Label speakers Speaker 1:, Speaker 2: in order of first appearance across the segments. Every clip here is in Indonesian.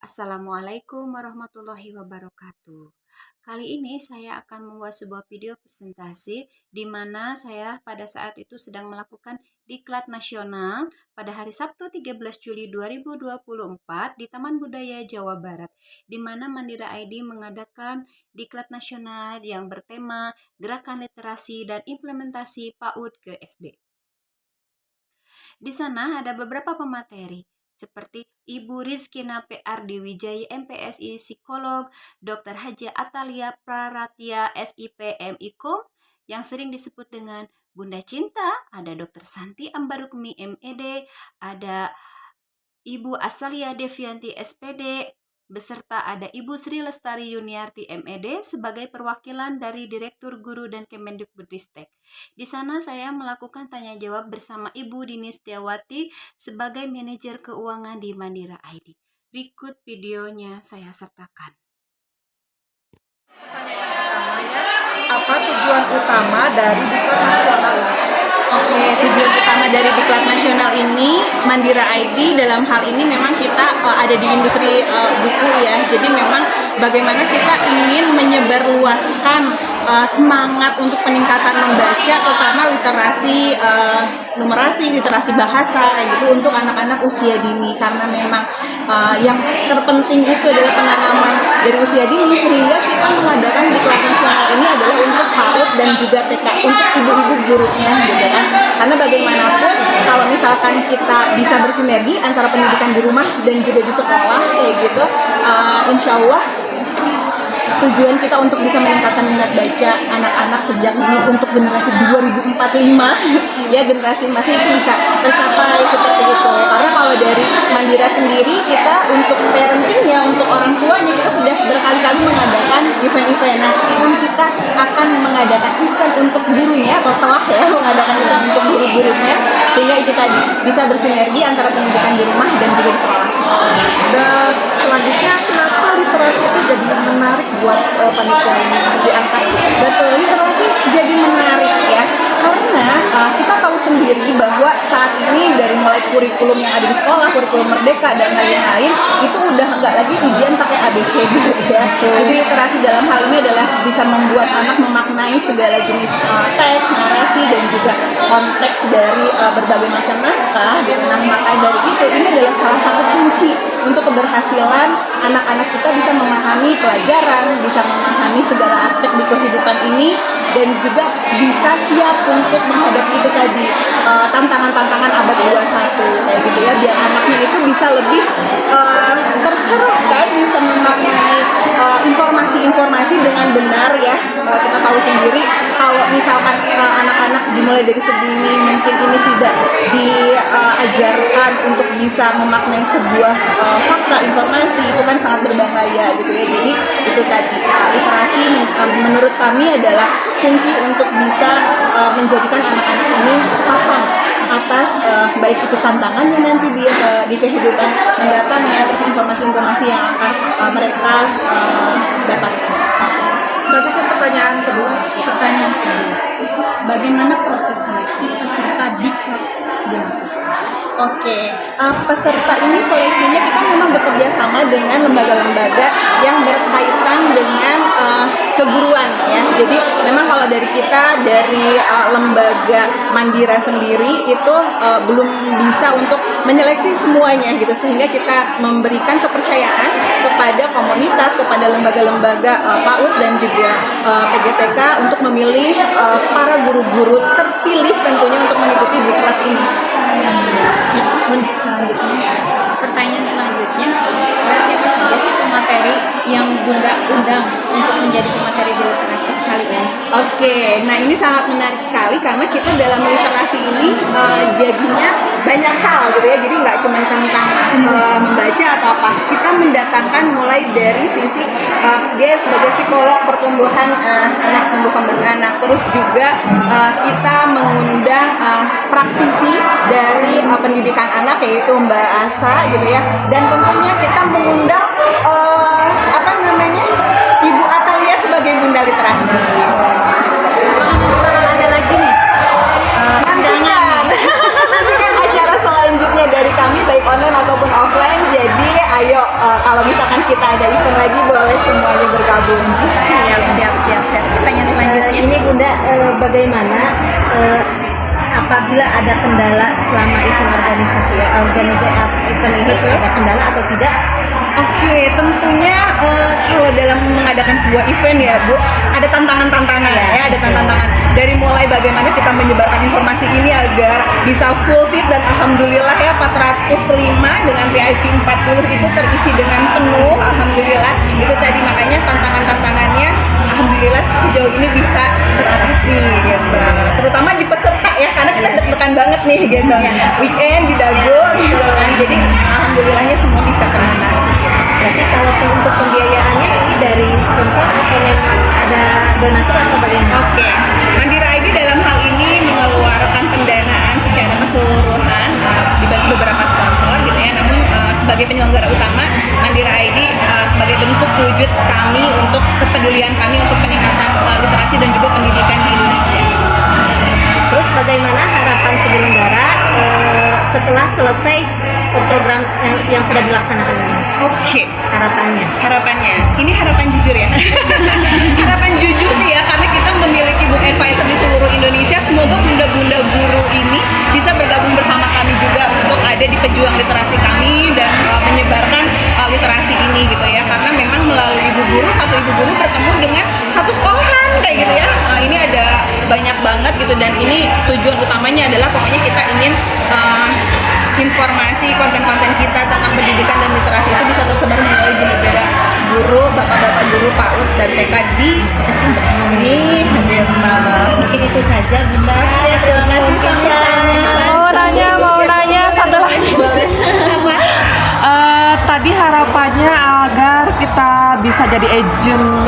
Speaker 1: Assalamualaikum warahmatullahi wabarakatuh. Kali ini saya akan membuat sebuah video presentasi di mana saya pada saat itu sedang melakukan diklat nasional pada hari Sabtu 13 Juli 2024 di Taman Budaya Jawa Barat, di mana Mandira ID mengadakan diklat nasional yang bertema Gerakan Literasi dan Implementasi PAUD ke SD. Di sana ada beberapa pemateri, seperti Ibu Rizkina PR Wijaya MPSI Psikolog, Dr. Haja Atalia Praratya SIP MIKOM, yang sering disebut dengan Bunda Cinta, ada Dr. Santi Ambarukmi MED, ada Ibu Asalia Devianti SPD, beserta ada Ibu Sri Lestari Yuniarti MED sebagai perwakilan dari Direktur Guru dan Kemendikbudristek. Di sana saya melakukan tanya jawab bersama Ibu Dini Setiawati sebagai manajer keuangan di Mandira ID. Berikut videonya saya sertakan.
Speaker 2: Apa tujuan utama dari diklat nasional?
Speaker 3: Oke, tujuan utama dari diklat nasional ini, Mandira ID dalam hal ini memang kita ada di industri buku ya. Jadi memang bagaimana kita ingin menyebarluaskan semangat untuk peningkatan membaca, terutama literasi numerasi, literasi bahasa gitu untuk anak-anak usia dini, karena memang yang terpenting itu adalah penanaman dari usia dini, sehingga kita mengadakan diklat nasional ini adalah untuk PAUD dan juga TK, untuk ibu-ibu gurunya gitu kan. Karena bagaimanapun kalau misalkan kita bisa bersinergi antara pendidikan di rumah dan juga di sekolah kayak gitu, insya Allah tujuan kita untuk bisa meningkatkan minat baca anak-anak sejak ini untuk generasi 2045 ya, generasi masih bisa tercapai seperti itu. Karena kalau dari Mandira sendiri, kita untuk parentingnya, untuk orang tuanya, kita sudah berkali-kali mengadakan event-event. Nah, sekarang kita akan mengadakan event untuk gurunya, atau telah ya mengadakan event untuk guru-gurunya, sehingga itu tadi bisa bersinergi antara pendidikan di rumah dan juga di sekolah.
Speaker 2: Dan selanjutnya, kenapa literasi itu jadi menarik buat panitia ini diangkat?
Speaker 3: Betul, literasi jadi menarik ya, karena kita tahu sendiri bahwa saat ini dari mulai kurikulum yang ada di sekolah, kurikulum Merdeka dan lain-lain, itu udah nggak lagi ujian pakai ABCD ya. Jadi literasi dalam hal ini adalah bisa membuat anak memaknai segala jenis teks, narasi, dan juga konteks dari berbagai macam naskah gitu. Nah, maka dari itu ini adalah salah satu kunci untuk keberhasilan anak-anak kita bisa memahami pelajaran, bisa memahami segala aspek di kehidupan ini, dan juga bisa siap untuk menghadapi itu tadi tantangan-tantangan abad 21 kayak gitu ya, biar anaknya itu bisa lebih tercerahkan, bisa memaknai informasi-informasi dengan benar ya. Kita tahu sendiri kalau misalkan anak-anak dimulai dari sedini mungkin ini tidak diajarkan untuk bisa memaknai sebuah fakta informasi, itu kan sangat berbahaya gitu ya. Jadi itu tadi literasi menurut kami adalah kunci untuk bisa menjadikan anak-anak ini paham atas baik itu tantangannya nanti dia di kehidupan mendatang ya, terus informasi-informasi yang akan mereka dapatkan.
Speaker 2: Selanjutnya pertanyaan kedua.
Speaker 1: Bagaimana proses seleksi peserta diklat dilakukan?
Speaker 3: Oke, peserta ini seleksinya kita memang bekerja sama dengan lembaga-lembaga yang berkaitan dengan keguruan ya. Jadi memang kalau dari kita, dari lembaga Mandira sendiri itu belum bisa untuk menyeleksi semuanya gitu, sehingga kita memberikan kepercayaan kepada komunitas, kepada lembaga-lembaga PAUD dan juga PGTK untuk memilih para guru-guru terpilih tentunya untuk mengikuti diklat ini.
Speaker 4: Pertanyaan selanjutnya, siapa saja sih pemateri yang Bunda undang untuk menjadi pemateri di literasi kali ini?
Speaker 3: Oke, nah ini sangat menarik sekali karena kita dalam literasi ini jadinya banyak hal gitu ya. Jadi nggak cuma tentang membaca atau apa, kita mendatangkan mulai dari sisi dia sebagai psikolog pertumbuhan anak, tumbuh kembang anak, terus juga kita mengundang praktisi dari pendidikan anak yaitu Mbak Asa gitu ya, dan tentunya kita mengundang Ibu Atalia sebagai Bunda Literasi.
Speaker 4: Ada lagi nih,
Speaker 3: Nantikan acara selanjutnya dari kami baik online ataupun offline. Jadi ayo kalau misalkan kita ada event lagi boleh semuanya bergabung.
Speaker 4: Siap. Pertanyaan selanjutnya.
Speaker 2: Ini Bunda, bagaimana apabila ada kendala selama event organisasi event ini, ada kendala atau tidak?
Speaker 3: Oke, tentunya kalau dalam mengadakan sebuah event ya Bu, ada tantangan-tantangan ya, ada tantangan. Dari mulai bagaimana kita menyebarkan informasi ini agar bisa full fit, dan alhamdulillah ya 405 dengan VIP 40 itu terisi dengan penuh, alhamdulillah. Itu tadi makanya tantangannya alhamdulillah sejauh ini bisa teratasi gitu. Terutama di peserta ya, karena kita deg-degan banget nih gitu. Weekend di Dago gitu kan. Jadi alhamdulillahnya semua bisa teratasi.
Speaker 2: Berarti kalau untuk pembiayaannya ini dari sponsor atau memang ada donatur atau bagaimana?
Speaker 3: Oke, Mandira ID dalam hal ini mengeluarkan pendanaan secara keseluruhan dibantu beberapa sponsor gitu ya. Namun sebagai penyelenggara utama, Mandira ID sebagai bentuk wujud kami untuk kepedulian kami untuk peningkatan literasi dan juga pendidikan di Indonesia.
Speaker 2: Terus bagaimana harapan penyelenggara setelah selesai program yang sudah dilaksanakan ini?
Speaker 3: Oke,
Speaker 2: Harapannya?
Speaker 3: ini harapan jujur ya. Harapan jujur sih ya, karena kita memiliki book advisor di seluruh Indonesia. Semoga bunda-bunda guru ini bisa bergabung bersama kami juga untuk ada di pejuang literasi kami dan menyebarkan literasi ini gitu ya. Karena memang melalui satu ibu guru bertemu dengan satu sekolahan kayak gitu ya. Ini ada banyak banget gitu, dan ini tujuan utamanya adalah pokoknya kita ingin informasi konten-konten kita tentang pendidikan dan literasi itu bisa tersebar melalui bunda-bunda guru, bapak-bapak guru PAUD dan TK di ini.
Speaker 2: Mungkin itu saja Bunda.
Speaker 3: Terima kasih.
Speaker 5: Mau nanya satu lagi. Tadi harapannya agar kita bisa jadi agent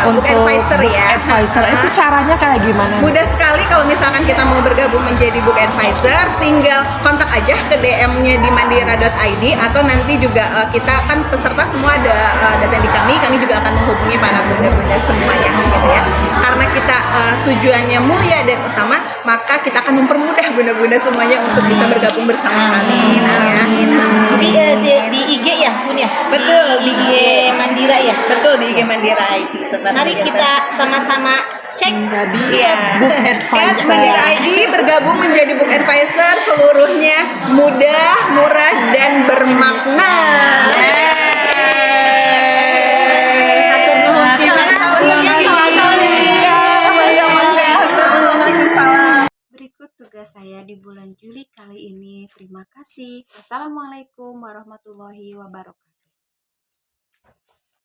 Speaker 3: Book
Speaker 5: untuk
Speaker 3: advisor
Speaker 5: book
Speaker 3: ya.
Speaker 5: advisor. Itu caranya kayak gimana?
Speaker 3: Mudah sekali kalau misalkan kita mau bergabung menjadi book advisor, tinggal kontak aja ke DM-nya di mandira.id, atau nanti juga kita kan peserta semua ada data di kami juga akan menghubungi para bunda-bunda semuanya gitu ya. Karena kita tujuannya mulia dan utama, maka kita akan mempermudah bunda-bunda semuanya untuk bisa bergabung bersama kami.
Speaker 2: Jadi di IG ya Bun ya?
Speaker 3: Betul,
Speaker 2: di IG Mandira ya?
Speaker 3: Betul, di IG Mandira ID.
Speaker 2: Mari kita sama-sama cek.
Speaker 5: Book advisor.
Speaker 3: Mandira ID bergabung menjadi book advisor, seluruhnya mudah, murah, dan bermakna.
Speaker 4: Hatur nuhun pisan.
Speaker 1: Berikut tugas saya di bulan Juli kali ini. Terima kasih. Wassalamualaikum warahmatullahi wabarakatuh.